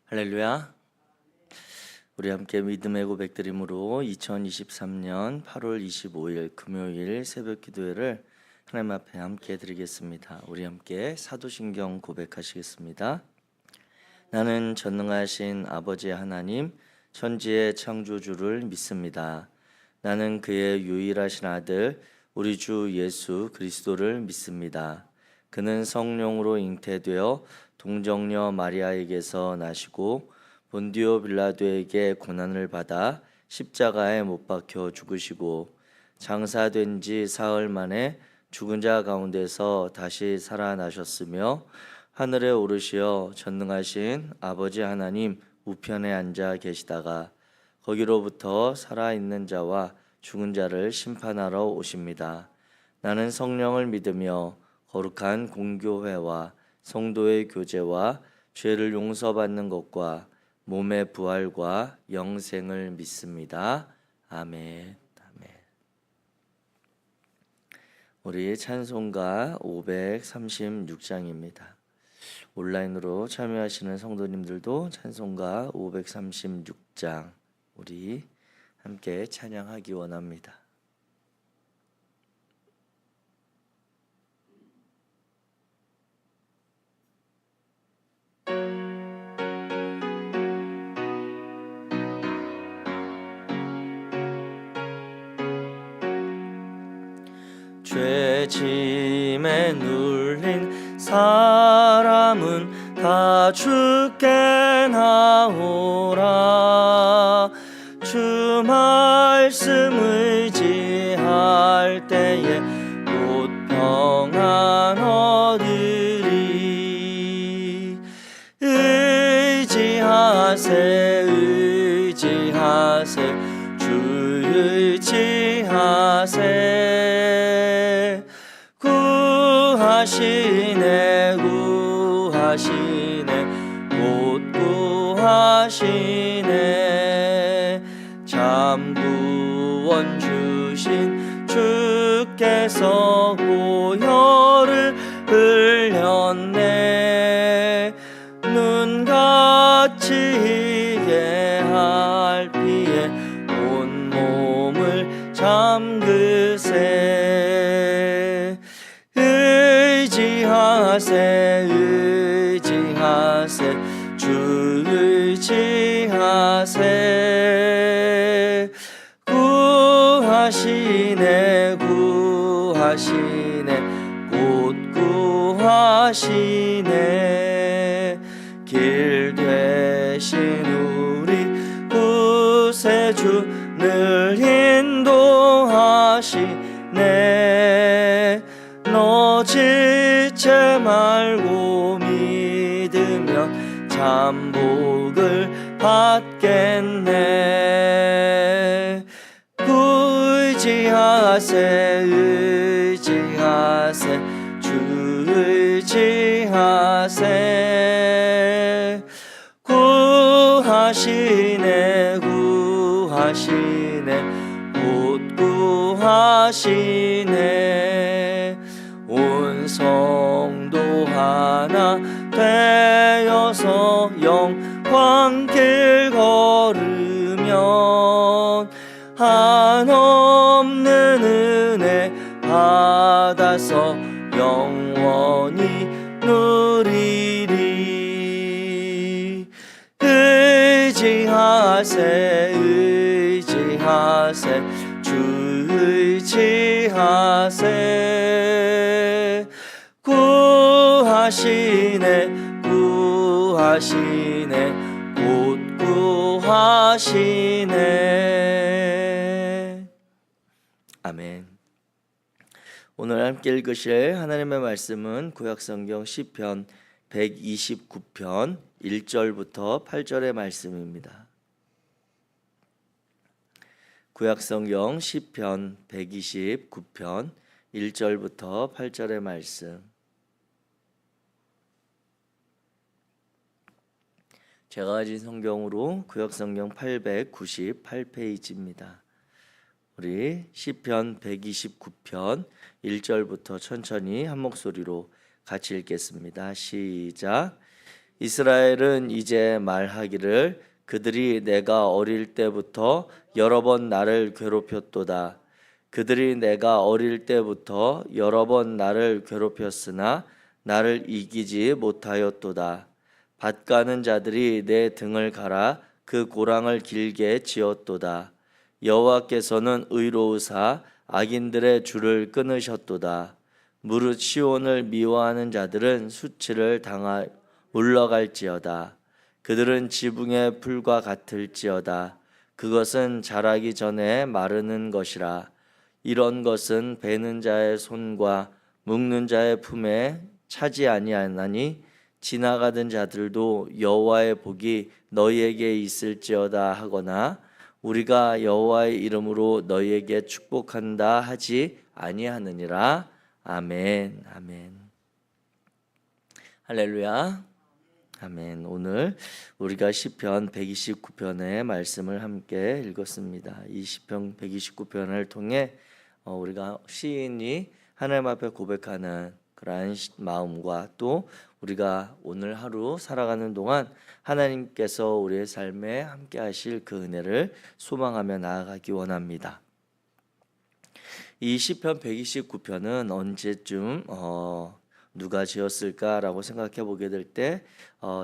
할렐루야. 우리 함께 믿음의 고백드림으로 2023년 8월 25일 금요일 새벽 기도회를 하나님 앞에 함께 드리겠습니다. 우리 함께 사도신경 고백하시겠습니다. 나는 전능하신 아버지 하나님 천지의 창조주를 믿습니다. 나는 그의 유일하신 아들 우리 주 예수 그리스도를 믿습니다. 그는 성령으로 잉태되어 동정녀 마리아에게서 나시고 본디오 빌라도에게 고난을 받아 십자가에 못 박혀 죽으시고 장사된 지 사흘 만에 죽은 자 가운데서 다시 살아나셨으며 하늘에 오르시어 전능하신 아버지 하나님 우편에 앉아 계시다가 거기로부터 살아있는 자와 죽은 자를 심판하러 오십니다. 나는 성령을 믿으며 거룩한 공교회와 성도의 교제와 죄를 용서받는 것과 몸의 부활과 영생을 믿습니다. 아멘. 아멘. 우리 찬송가 536장입니다. 온라인으로 참여하시는 성도님들도 찬송가 536장 우리 함께 찬양하기 원합니다. 죄짐에 눌린 사람은 다 주께 나오라. 주 말씀 의지할 때에 곧 평안 얻으리. 의지하세 의지하세 주 의지하세. 구하시네 구하시네 곧 구하시네. 참 구원 주신 주께서 보혈을 흘렸네. 눈같이 희게 할 피에 온 몸을 잠그세. 의지하세 의지하세 주 의지하세. 구하시네 구하시네 곧 구하시네. 길 되신 우리 구세주 늘 인도하시네. 너 지체 말고 믿으면 참 복을 받겠네. 의지하세 의지하세 주 의지하세. 구하시네 구하시네 곧 구하시네. 온 성도 하나 되어서 영광길 걸으면 한없는 은혜 받아서 영원히 누리리. 의지하세 의지하세 주 의지하세. 구하시네 구하시네 곧 구하시네. 아멘. 오늘 함께 읽으실 하나님의 말씀은 구약성경 시편 129편 1절부터 8절의 말씀입니다. 구약성경 시편 129편 1절부터 8절의 말씀. 제가 가진 성경으로 구약성경 898페이지입니다. 우리 시편 129편 1절부터 천천히 한 목소리로 같이 읽겠습니다. 시작. 이스라엘은 이제 말하기를 그들이 내가 어릴 때부터 여러 번 나를 괴롭혔도다. 그들이 내가 어릴 때부터 여러 번 나를 괴롭혔으나 나를 이기지 못하였도다. 밭 가는 자들이 내 등을 갈아 그 고랑을 길게 지었도다. 여호와께서는 의로우사 악인들의 줄을 끊으셨도다. 무릇 시온을 미워하는 자들은 수치를 당하 물러갈지어다. 그들은 지붕의 풀과 같을지어다. 그것은 자라기 전에 마르는 것이라. 이런 것은 베는 자의 손과 묶는 자의 품에 차지 아니하나니 지나가던 자들도 여호와의 복이 너희에게 있을지어다 하거나 우리가 여호와의 이름으로 너희에게 축복한다 하지 아니하느니라. 아멘. 아멘. 할렐루야. 아멘. 오늘 우리가 시편 129편의 말씀을 함께 읽었습니다. 이 시편 129편을 통해 우리가 시인이 하나님 앞에 고백하는 그러한 마음과 또 우리가 오늘 하루 살아가는 동안 하나님께서 우리의 삶에 함께 하실 그 은혜를 소망하며 나아가기 원합니다. 이 시편 129편은 언제쯤 누가 지었을까라고 생각해 보게 될 때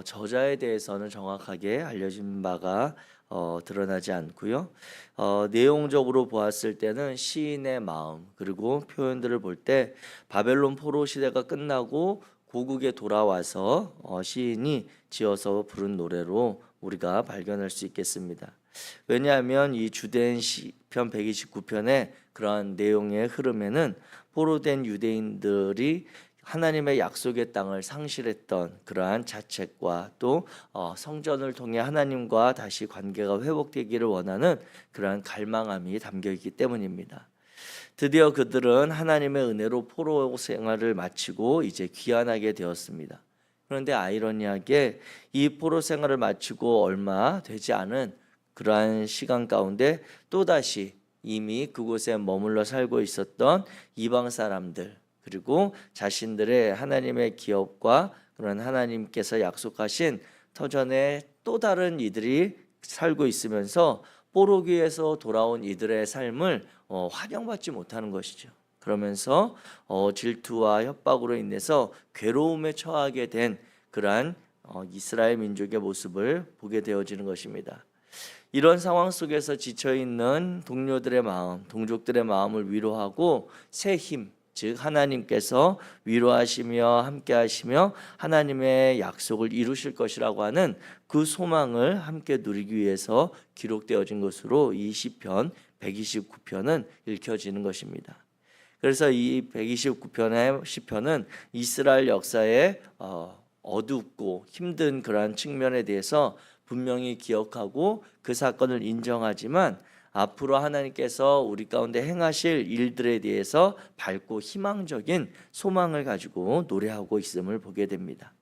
저자에 대해서는 정확하게 알려진 바가 드러나지 않고요. 내용적으로 보았을 때는 시인의 마음 그리고 표현들을 볼 때 바벨론 포로 시대가 끝나고 고국에 돌아와서 시인이 지어서 부른 노래로 우리가 발견할 수 있겠습니다. 왜냐하면 이 주된 시편 129편의 그러한 내용의 흐름에는 포로된 유대인들이 하나님의 약속의 땅을 상실했던 그러한 자책과 또 성전을 통해 하나님과 다시 관계가 회복되기를 원하는 그러한 갈망함이 담겨 있기 때문입니다. 드디어 그들은 하나님의 은혜로 포로 생활을 마치고 이제 귀환하게 되었습니다. 그런데 아이러니하게 이 포로 생활을 마치고 얼마 되지 않은 그러한 시간 가운데 또다시 이미 그곳에 머물러 살고 있었던 이방 사람들 그리고 자신들의 하나님의 기업과 그런 하나님께서 약속하신 터전에 또 다른 이들이 살고 있으면서 포로기에서 돌아온 이들의 삶을 환영받지 못하는 것이죠. 그러면서 질투와 협박으로 인해서 괴로움에 처하게 된 그러한 이스라엘 민족의 모습을 보게 되어지는 것입니다. 이런 상황 속에서 지쳐있는 동료들의 마음, 동족들의 마음을 위로하고 새 힘, 즉 하나님께서 위로하시며 함께하시며 하나님의 약속을 이루실 것이라고 하는 그 소망을 함께 누리기 위해서 기록되어진 것으로 이 시편 129편은 읽혀지는 것입니다. 그래서 이 129편의 시편은 이스라엘 역사의 어둡고 힘든 그러한 측면에 대해서 분명히 기억하고 그 사건을 인정하지만 앞으로 하나님께서 우리 가운데 행하실 일들에 대해서 밝고 희망적인 소망을 가지고 노래하고 있음을 보게 됩니다.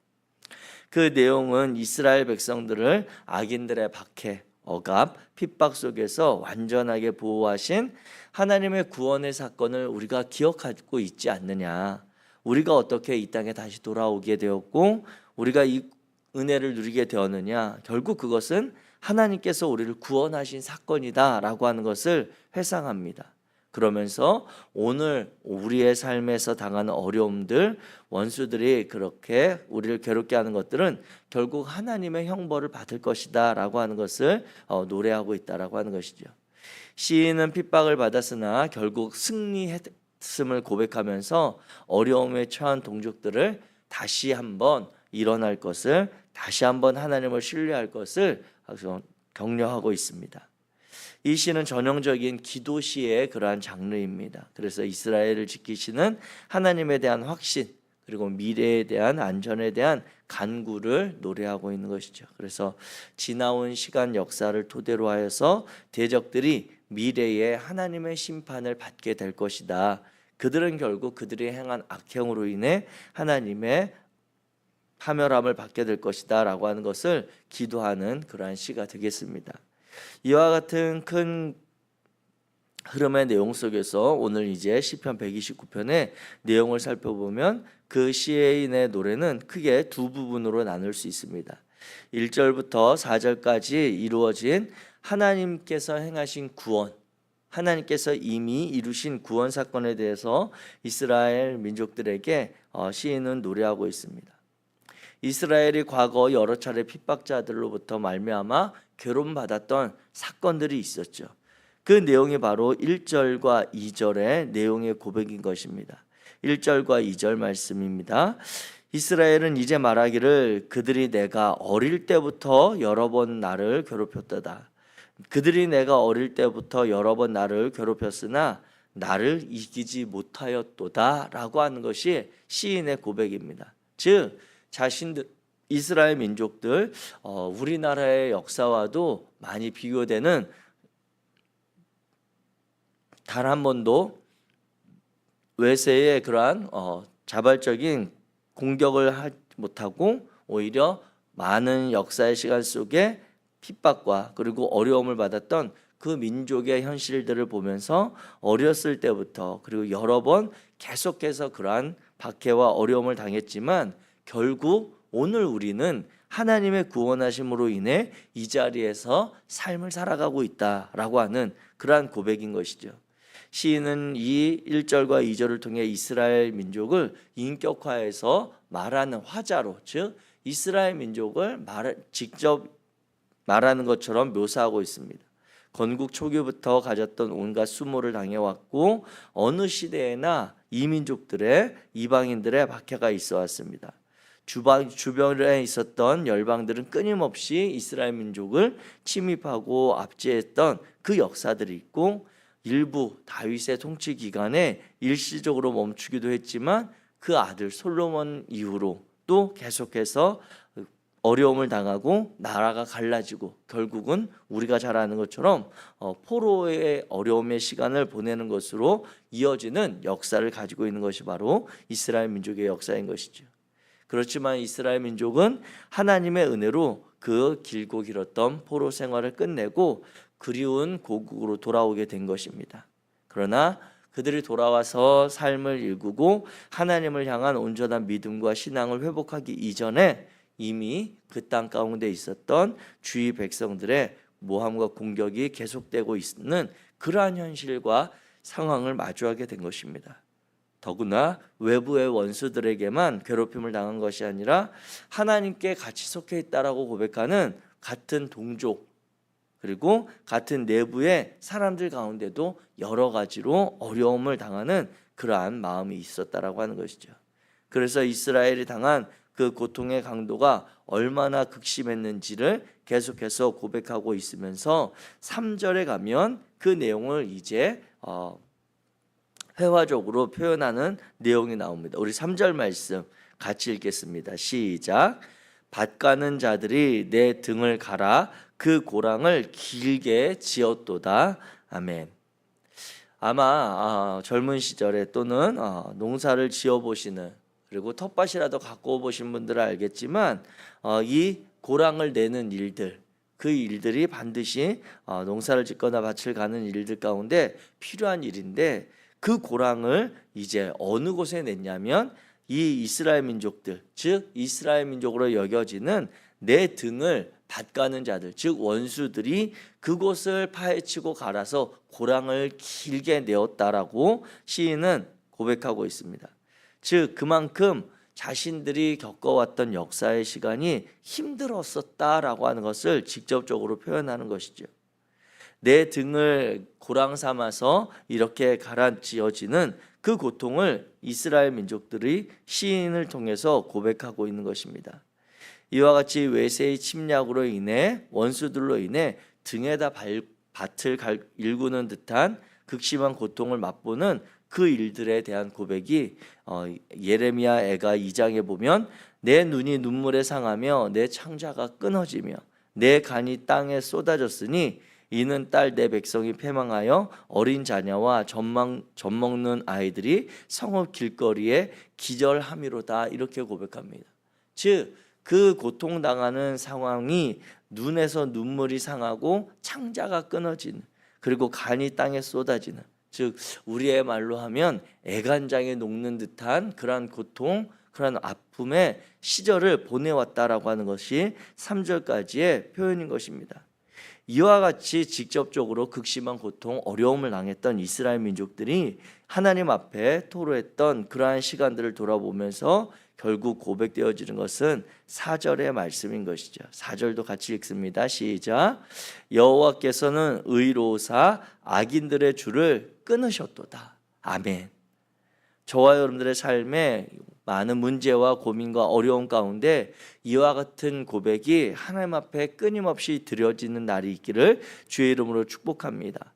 그 내용은 이스라엘 백성들을 악인들의 박해, 억압, 핍박 속에서 완전하게 보호하신 하나님의 구원의 사건을 우리가 기억하고 있지 않느냐. 우리가 어떻게 이 땅에 다시 돌아오게 되었고 우리가 이 은혜를 누리게 되었느냐. 결국 그것은 하나님께서 우리를 구원하신 사건이다라고 하는 것을 회상합니다. 그러면서 오늘 우리의 삶에서 당하는 어려움들, 원수들이 그렇게 우리를 괴롭게 하는 것들은 결국 하나님의 형벌을 받을 것이다라고 하는 것을 노래하고 있다라고 하는 것이죠. 시인은 핍박을 받았으나 결국 승리했음을 고백하면서 어려움에 처한 동족들을 다시 한번 일어날 것을, 다시 한번 하나님을 신뢰할 것을 격려하고 있습니다. 이 시는 전형적인 기도시의 그러한 장르입니다. 그래서 이스라엘을 지키시는 하나님에 대한 확신 그리고 미래에 대한 안전에 대한 간구를 노래하고 있는 것이죠. 그래서 지나온 시간 역사를 토대로 하여서 대적들이 미래에 하나님의 심판을 받게 될 것이다. 그들은 결국 그들이 행한 악행으로 인해 하나님의 파멸함을 받게 될 것이다 라고 하는 것을 기도하는 그러한 시가 되겠습니다. 이와 같은 큰 흐름의 내용 속에서 오늘 이제 시편 129편의 내용을 살펴보면 그 시인의 노래는 크게 두 부분으로 나눌 수 있습니다. 1절부터 4절까지 이루어진 하나님께서 행하신 구원, 하나님께서 이미 이루신 구원 사건에 대해서 이스라엘 민족들에게 시인은 노래하고 있습니다. 이스라엘이 과거 여러 차례 핍박자들로부터 말미암아 괴로움받았던 사건들이 있었죠. 그 내용이 바로 1절과 2절의 내용의 고백인 것입니다. 1절과 2절 말씀입니다. 이스라엘은 이제 말하기를 그들이 내가 어릴 때부터 여러 번 나를 괴롭혔도다. 그들이 내가 어릴 때부터 여러 번 나를 괴롭혔으나 나를 이기지 못하였도다 라고 하는 것이 시인의 고백입니다. 즉 자신들 이스라엘 민족들 우리나라의 역사와도 많이 비교되는 단 한 번도 외세의 그러한 자발적인 공격을 하지 못하고 오히려 많은 역사의 시간 속에 핍박과 그리고 어려움을 받았던 그 민족의 현실들을 보면서 어렸을 때부터 그리고 여러 번 계속해서 그러한 박해와 어려움을 당했지만 결국 오늘 우리는 하나님의 구원하심으로 인해 이 자리에서 삶을 살아가고 있다라고 하는 그러한 고백인 것이죠. 시인은 이 1절과 2절을 통해 이스라엘 민족을 인격화해서 말하는 화자로, 즉 이스라엘 민족을 직접 말하는 것처럼 묘사하고 있습니다. 건국 초기부터 가졌던 온갖 수모를 당해왔고 어느 시대에나 이 민족들의 이방인들의 박해가 있어 왔습니다. 주변에 있었던 열방들은 끊임없이 이스라엘 민족을 침입하고 압제했던 그 역사들이 있고 일부 다윗의 통치 기간에 일시적으로 멈추기도 했지만 그 아들 솔로몬 이후로 또 계속해서 어려움을 당하고 나라가 갈라지고 결국은 우리가 잘 아는 것처럼 포로의 어려움의 시간을 보내는 것으로 이어지는 역사를 가지고 있는 것이 바로 이스라엘 민족의 역사인 것이죠. 그렇지만 이스라엘 민족은 하나님의 은혜로 그 길고 길었던 포로 생활을 끝내고 그리운 고국으로 돌아오게 된 것입니다. 그러나 그들이 돌아와서 삶을 일구고 하나님을 향한 온전한 믿음과 신앙을 회복하기 이전에 이미 그 땅 가운데 있었던 주위 백성들의 모함과 공격이 계속되고 있는 그러한 현실과 상황을 마주하게 된 것입니다. 더구나 외부의 원수들에게만 괴롭힘을 당한 것이 아니라 하나님께 같이 속해 있다라고 고백하는 같은 동족 그리고 같은 내부의 사람들 가운데도 여러 가지로 어려움을 당하는 그러한 마음이 있었다라고 하는 것이죠. 그래서 이스라엘이 당한 그 고통의 강도가 얼마나 극심했는지를 계속해서 고백하고 있으면서 3절에 가면 그 내용을 이제 회화적으로 표현하는 내용이 나옵니다. 우리 3절 말씀 같이 읽겠습니다. 시작. 밭 가는 자들이 내 등을 갈아 그 고랑을 길게 지었도다. 아멘. 아마 젊은 시절에 또는 농사를 지어보시는 그리고 텃밭이라도 갖고 보신 분들은 알겠지만 이 고랑을 내는 일들 그 일들이 반드시 농사를 짓거나 밭을 가는 일들 가운데 필요한 일인데 그 고랑을 이제 어느 곳에 냈냐면 이 이스라엘 민족들 즉 이스라엘 민족으로 여겨지는 내 등을 밭가는 자들 즉 원수들이 그곳을 파헤치고 갈아서 고랑을 길게 내었다라고 시인은 고백하고 있습니다. 즉 그만큼 자신들이 겪어왔던 역사의 시간이 힘들었었다라고 하는 것을 직접적으로 표현하는 것이죠. 내 등을 고랑 삼아서 이렇게 가라앉혀지는 그 고통을 이스라엘 민족들이 시인을 통해서 고백하고 있는 것입니다. 이와 같이 외세의 침략으로 인해 원수들로 인해 등에다 밭을 일구는 듯한 극심한 고통을 맛보는 그 일들에 대한 고백이 예레미야 애가 2장에 보면 내 눈이 눈물에 상하며 내 창자가 끊어지며 내 간이 땅에 쏟아졌으니 이는 딸 내 백성이 패망하여 어린 자녀와 젖먹는 아이들이 성읍 길거리에 기절함이로다 이렇게 고백합니다. 즉 그 고통당하는 상황이 눈에서 눈물이 상하고 창자가 끊어지는 그리고 간이 땅에 쏟아지는, 즉 우리의 말로 하면 애간장에 녹는 듯한 그러한 고통, 그러한 아픔의 시절을 보내왔다라고 하는 것이 3절까지의 표현인 것입니다. 이와 같이 직접적으로 극심한 고통, 어려움을 당했던 이스라엘 민족들이 하나님 앞에 토로했던 그러한 시간들을 돌아보면서 결국 고백되어지는 것은 4절의 말씀인 것이죠. 4절도 같이 읽습니다. 시작. 여호와께서는 의로우사 악인들의 줄을 끊으셨도다. 아멘. 저와 여러분들의 삶에 많은 문제와 고민과 어려움 가운데 이와 같은 고백이 하나님 앞에 끊임없이 드려지는 날이 있기를 주의 이름으로 축복합니다.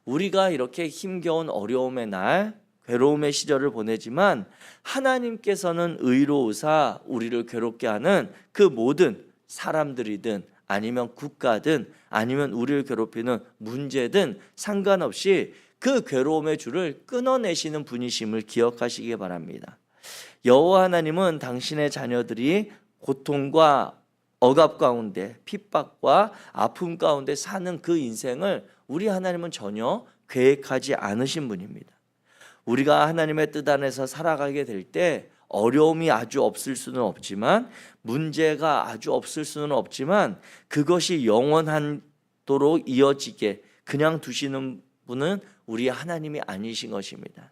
우리가 이렇게 힘겨운 어려움의 날, 괴로움의 시절을 보내지만 하나님께서는 의로우사 우리를 괴롭게 하는 그 모든 사람들이든 아니면 국가든 아니면 우리를 괴롭히는 문제든 상관없이 그 괴로움의 줄을 끊어내시는 분이심을 기억하시기 바랍니다. 여호와 하나님은 당신의 자녀들이 고통과 억압 가운데, 핍박과 아픔 가운데 사는 그 인생을 우리 하나님은 전혀 계획하지 않으신 분입니다. 우리가 하나님의 뜻 안에서 살아가게 될 때 어려움이 아주 없을 수는 없지만, 문제가 아주 없을 수는 없지만, 그것이 영원하도록 이어지게 그냥 두시는 분은 우리 하나님이 아니신 것입니다.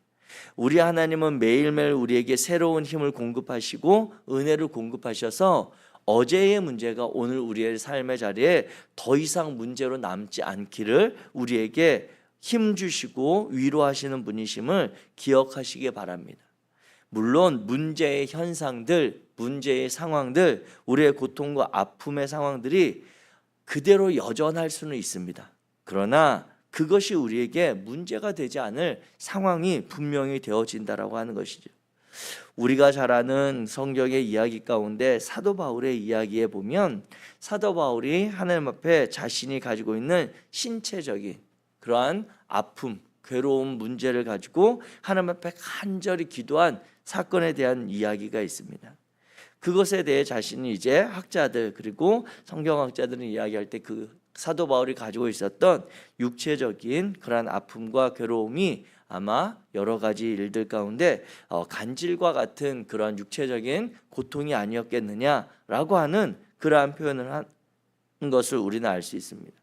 우리 하나님은 매일매일 우리에게 새로운 힘을 공급하시고 은혜를 공급하셔서 어제의 문제가 오늘 우리의 삶의 자리에 더 이상 문제로 남지 않기를 우리에게 힘 주시고 위로하시는 분이심을 기억하시기 바랍니다. 물론 문제의 현상들, 문제의 상황들, 우리의 고통과 아픔의 상황들이 그대로 여전할 수는 있습니다. 그러나 그것이 우리에게 문제가 되지 않을 상황이 분명히 되어진다라고 하는 것이죠. 우리가 잘 아는 성경의 이야기 가운데 사도 바울의 이야기에 보면 사도 바울이 하나님 앞에 자신이 가지고 있는 신체적인 그러한 아픔, 괴로움, 문제를 가지고 하나님 앞에 간절히 기도한 사건에 대한 이야기가 있습니다. 그것에 대해 자신이 이제 학자들 그리고 성경학자들은 이야기할 때 그 사도 바울이 가지고 있었던 육체적인 그러한 아픔과 괴로움이 아마 여러 가지 일들 가운데 간질과 같은 그러한 육체적인 고통이 아니었겠느냐라고 하는 그러한 표현을 한 것을 우리는 알 수 있습니다.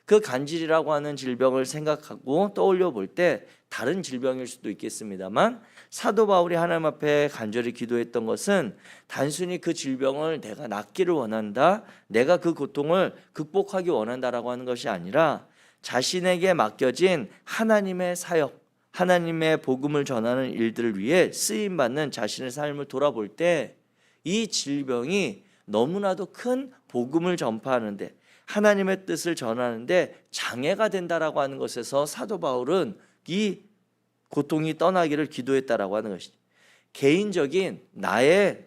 그 간질이라고 하는 질병을 생각하고 떠올려 볼 때 다른 질병일 수도 있겠습니다만 사도 바울이 하나님 앞에 간절히 기도했던 것은 단순히 그 질병을 내가 낫기를 원한다, 내가 그 고통을 극복하기 원한다라고 하는 것이 아니라 자신에게 맡겨진 하나님의 사역, 하나님의 복음을 전하는 일들을 위해 쓰임받는 자신의 삶을 돌아볼 때 이 질병이 너무나도 큰 복음을 전파하는데 하나님의 뜻을 전하는데 장애가 된다라고 하는 것에서 사도 바울은 이 고통이 떠나기를 기도했다라고 하는 것이죠. 개인적인 나의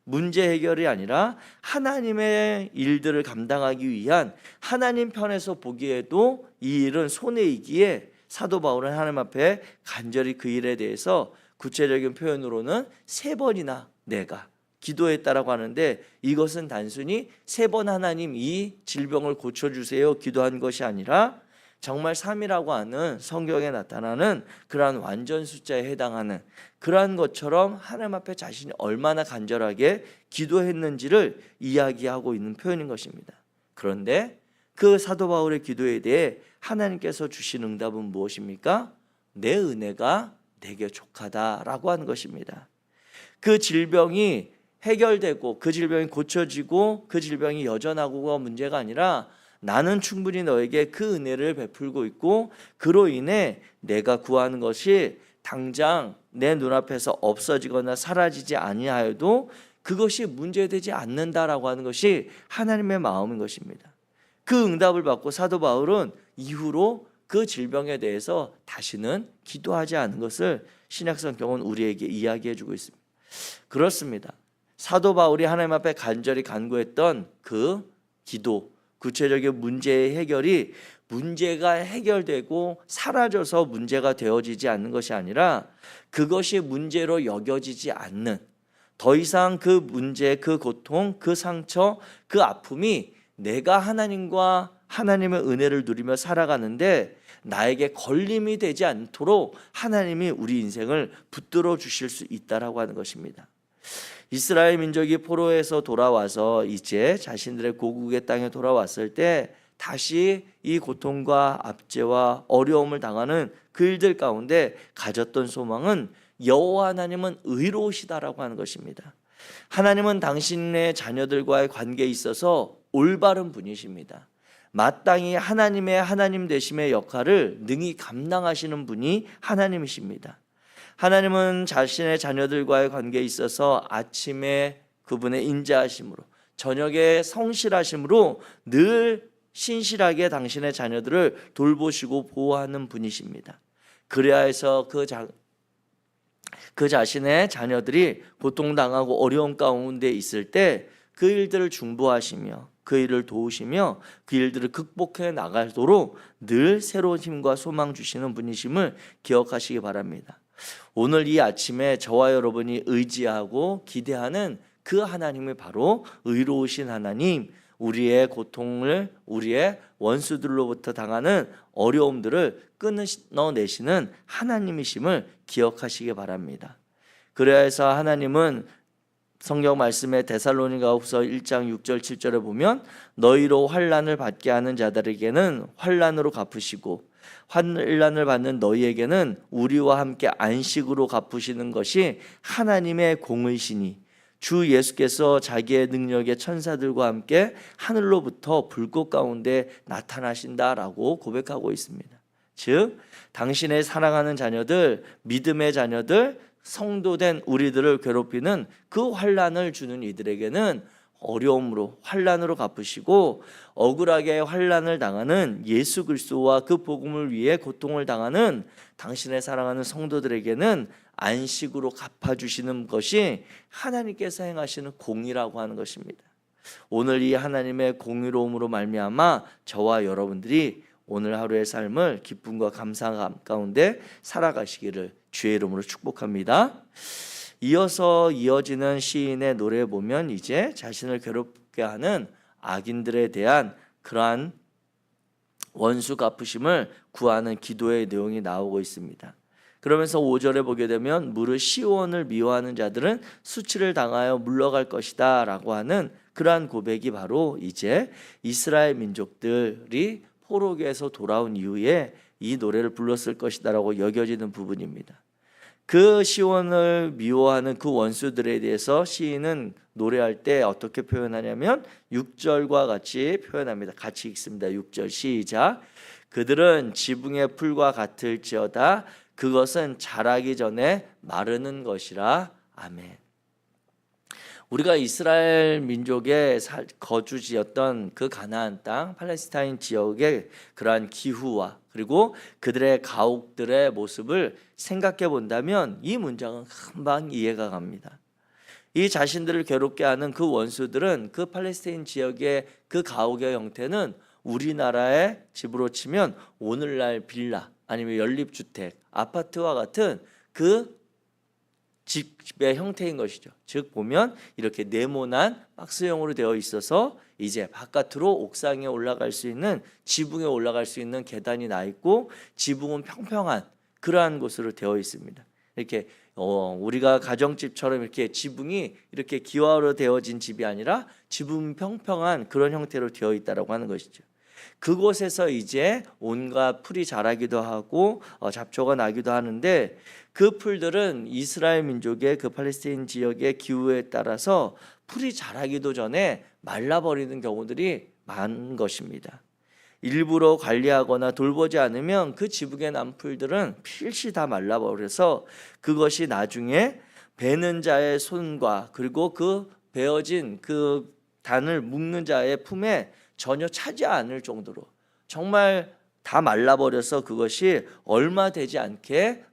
문제 해결이 아니라 하나님의 일들을 감당하기 위한 하나님 편에서 보기에도 이 일은 손해이기에 사도 바울은 하나님 앞에 간절히 그 일에 대해서 구체적인 표현으로는 3번이나 내가 기도했다라고 하는데 이것은 단순히 3번 하나님 이 질병을 고쳐주세요 기도한 것이 아니라 정말 3이라고 하는 성경에 나타나는 그러한 완전 숫자에 해당하는 그러한 것처럼 하나님 앞에 자신이 얼마나 간절하게 기도했는지를 이야기하고 있는 표현인 것입니다. 그런데 그 사도 바울의 기도에 대해 하나님께서 주신 응답은 무엇입니까? 내 은혜가 내게 족하다라고 하는 것입니다. 그 질병이 해결되고 그 질병이 고쳐지고 그 질병이 여전하고가 문제가 아니라 나는 충분히 너에게 그 은혜를 베풀고 있고 그로 인해 내가 구하는 것이 당장 내 눈앞에서 없어지거나 사라지지 아니하여도 그것이 문제되지 않는다라고 하는 것이 하나님의 마음인 것입니다. 그 응답을 받고 사도 바울은 이후로 그 질병에 대해서 다시는 기도하지 않은 것을 신약성경은 우리에게 이야기해 주고 있습니다. 그렇습니다. 사도 바울이 하나님 앞에 간절히 간구했던 그 기도, 구체적인 문제의 해결이 문제가 해결되고 사라져서 문제가 되어지지 않는 것이 아니라 그것이 문제로 여겨지지 않는, 더 이상 그 문제, 그 고통, 그 상처, 그 아픔이 내가 하나님과 하나님의 은혜를 누리며 살아가는데 나에게 걸림이 되지 않도록 하나님이 우리 인생을 붙들어 주실 수 있다라고 하는 것입니다. 이스라엘 민족이 포로에서 돌아와서 이제 자신들의 고국의 땅에 돌아왔을 때 다시 이 고통과 압제와 어려움을 당하는 그 일들 가운데 가졌던 소망은 여호와 하나님은 의로우시다라고 하는 것입니다. 하나님은 당신의 자녀들과의 관계에 있어서 올바른 분이십니다. 마땅히 하나님의 하나님 되심의 역할을 능히 감당하시는 분이 하나님이십니다. 하나님은 자신의 자녀들과의 관계에 있어서 아침에 그분의 인자하심으로, 저녁에 성실하심으로 늘 신실하게 당신의 자녀들을 돌보시고 보호하는 분이십니다. 그래야 해서 그 자신의 자녀들이 고통당하고 어려움 가운데 있을 때 그 일들을 중보하시며 그 일을 도우시며 그 일들을 극복해 나가도록 늘 새로운 힘과 소망 주시는 분이심을 기억하시기 바랍니다. 오늘 이 아침에 저와 여러분이 의지하고 기대하는 그 하나님이 바로 의로우신 하나님, 우리의 고통을, 우리의 원수들로부터 당하는 어려움들을 끊어내시는 하나님이심을 기억하시기 바랍니다. 그래야 해서 하나님은 성경 말씀에 데살로니가후서 1장 6절 7절에 보면 너희로 환난을 받게 하는 자들에게는 환난으로 갚으시고 환난을 받는 너희에게는 우리와 함께 안식으로 갚으시는 것이 하나님의 공의시니 주 예수께서 자기의 능력의 천사들과 함께 하늘로부터 불꽃 가운데 나타나신다라고 고백하고 있습니다. 즉 당신의 사랑하는 자녀들, 믿음의 자녀들, 성도된 우리들을 괴롭히는 그 환난을 주는 이들에게는 어려움으로 환난으로 갚으시고 억울하게 환난을 당하는 예수 그리스도와 그 복음을 위해 고통을 당하는 당신의 사랑하는 성도들에게는 안식으로 갚아주시는 것이 하나님께서 행하시는 공의라고 하는 것입니다. 오늘 이 하나님의 공의로움으로 말미암아 저와 여러분들이 오늘 하루의 삶을 기쁨과 감사감 가운데 살아가시기를 주의 이름으로 축복합니다. 이어서 이어지는 시인의 노래에 보면 이제 자신을 괴롭게 하는 악인들에 대한 그러한 원수 갚으심을 구하는 기도의 내용이 나오고 있습니다. 그러면서 5절에 보게 되면 무릇 시온을 미워하는 자들은 수치를 당하여 물러갈 것이다 라고 하는 그러한 고백이 바로 이제 이스라엘 민족들이 포로기에서 돌아온 이후에 이 노래를 불렀을 것이다 라고 여겨지는 부분입니다. 그 시온을 미워하는 그 원수들에 대해서 시인은 노래할 때 어떻게 표현하냐면 6절과 같이 표현합니다. 같이 읽습니다. 6절 시작. 그들은 지붕의 풀과 같을지어다 그것은 자라기 전에 마르는 것이라. 아멘. 우리가 이스라엘 민족의 거주지였던 그 가나안 땅 팔레스타인 지역의 그러한 기후와 그리고 그들의 가옥들의 모습을 생각해 본다면 이 문장은 금방 이해가 갑니다. 이 자신들을 괴롭게 하는 그 원수들은 그 팔레스타인 지역의 그 가옥의 형태는 우리나라의 집으로 치면 오늘날 빌라 아니면 연립주택, 아파트와 같은 그 집의 형태인 것이죠. 즉 보면 이렇게 네모난 박스형으로 되어 있어서 이제 바깥으로 옥상에 올라갈 수 있는, 지붕에 올라갈 수 있는 계단이 나 있고 지붕은 평평한 그러한 곳으로 되어 있습니다. 이렇게 우리가 가정집처럼 이렇게 지붕이 이렇게 기와로 되어진 집이 아니라 지붕 평평한 그런 형태로 되어 있다라고 하는 것이죠. 그곳에서 이제 온갖 풀이 자라기도 하고 잡초가 나기도 하는데 그 풀들은 이스라엘 민족의 그 팔레스타인 지역의 기후에 따라서 풀이 자라기도 전에 말라버리는 경우들이 많은 것입니다. 일부러 관리하거나 돌보지 않으면 그 지붕에 난 풀들은 필시 다 말라버려서 그것이 나중에 베는 자의 손과 그리고 그 베어진 그 단을 묶는 자의 품에 전혀 차지 않을 정도로 정말 다 말라버려서 그것이 얼마 되지 않게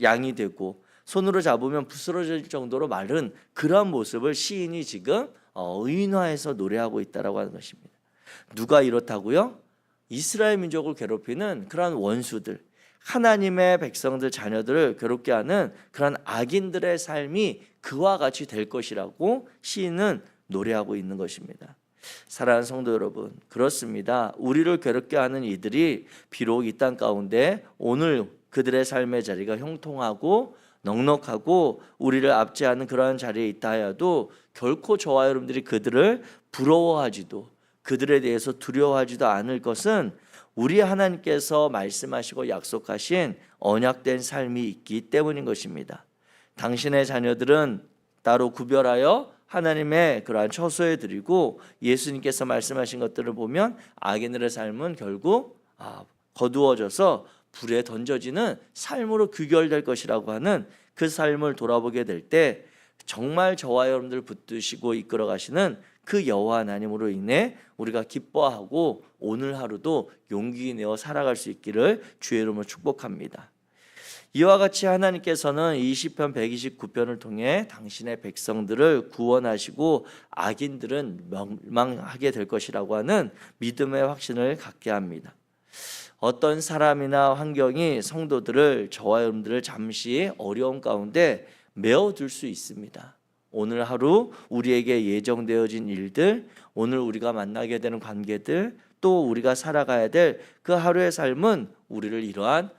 양이 되고 손으로 잡으면 부스러질 정도로 마른 그런 모습을 시인이 지금 의인화해서 노래하고 있다라고 하는 것입니다. 누가 이렇다고요? 이스라엘 민족을 괴롭히는 그런 원수들, 하나님의 백성들 자녀들을 괴롭게 하는 그런 악인들의 삶이 그와 같이 될 것이라고 시인은 노래하고 있는 것입니다. 사랑하는 성도 여러분, 그렇습니다. 우리를 괴롭게 하는 이들이 비록 이 땅 가운데 오늘 그들의 삶의 자리가 형통하고 넉넉하고 우리를 압제하는 그러한 자리에 있다 하여도 결코 저와 여러분들이 그들을 부러워하지도 그들에 대해서 두려워하지도 않을 것은 우리 하나님께서 말씀하시고 약속하신 언약된 삶이 있기 때문인 것입니다. 당신의 자녀들은 따로 구별하여 하나님의 그러한 처소에 드리고 예수님께서 말씀하신 것들을 보면 악인들의 삶은 결국 거두어져서 불에 던져지는 삶으로 귀결될 것이라고 하는 그 삶을 돌아보게 될 때 정말 저와 여러분들 붙드시고 이끌어 가시는 그 여호와 하나님으로 인해 우리가 기뻐하고 오늘 하루도 용기 내어 살아갈 수 있기를 주의 이름으로 축복합니다. 이와 같이 하나님께서는 이 시편 129편을 통해 당신의 백성들을 구원하시고 악인들은 멸망하게 될 것이라고 하는 믿음의 확신을 갖게 합니다. 어떤 사람이나 환경이 성도들을 저와 여러분들을 잠시 어려움 가운데 메어둘 수 있습니다. 오늘 하루 우리에게 예정되어진 일들, 오늘 우리가 만나게 되는 관계들, 또 우리가 살아가야 될 그 하루의 삶은 우리를 이러한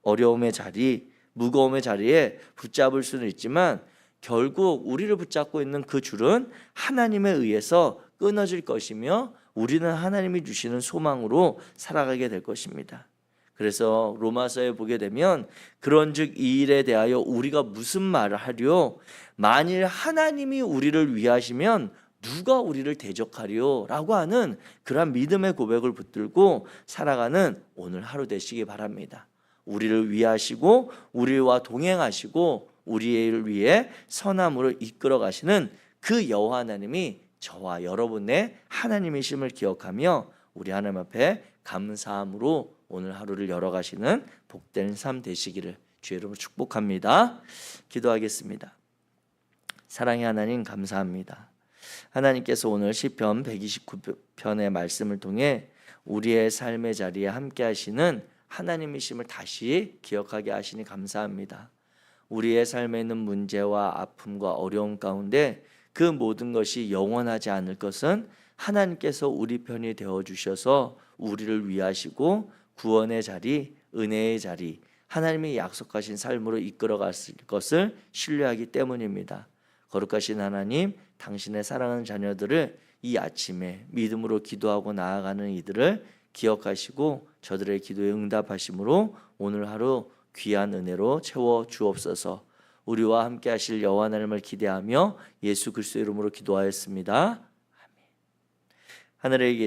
어려움의 자리, 무거움의 자리에 붙잡을 수는 있지만 결국 우리를 붙잡고 있는 그 줄은 하나님에 의해서 끊어질 것이며 우리는 하나님이 주시는 소망으로 살아가게 될 것입니다. 그래서 로마서에 보게 되면 그런즉 이 일에 대하여 우리가 무슨 말을 하리요? 만일 하나님이 우리를 위하시면 누가 우리를 대적하리요? 라고 하는 그러한 믿음의 고백을 붙들고 살아가는 오늘 하루 되시기 바랍니다. 우리를 위하시고 우리와 동행하시고 우리를 위해 선함으로 이끌어 가시는 그 여호와 하나님이 저와 여러분의 하나님이심을 기억하며 우리 하나님 앞에 감사함으로 오늘 하루를 열어가시는 복된 삶 되시기를 주의 이름으로 축복합니다. 기도하겠습니다. 사랑의 하나님 감사합니다. 하나님께서 오늘 시편 129편의 말씀을 통해 우리의 삶의 자리에 함께 하시는 하나님이심을 다시 기억하게 하시니 감사합니다. 우리의 삶에 있는 문제와 아픔과 어려움 가운데 그 모든 것이 영원하지 않을 것은 하나님께서 우리 편이 되어주셔서 우리를 위하시고 구원의 자리, 은혜의 자리, 하나님이 약속하신 삶으로 이끌어 갔을 것을 신뢰하기 때문입니다. 거룩하신 하나님, 당신의 사랑하는 자녀들을 이 아침에 믿음으로 기도하고 나아가는 이들을 기억하시고 저들의 기도에 응답하심으로 오늘 하루 귀한 은혜로 채워 주옵소서. 우리와 함께 하실 여호와 하나님을 기대하며 예수 그리스도의 이름으로 기도하였습니다. 아멘. 하늘에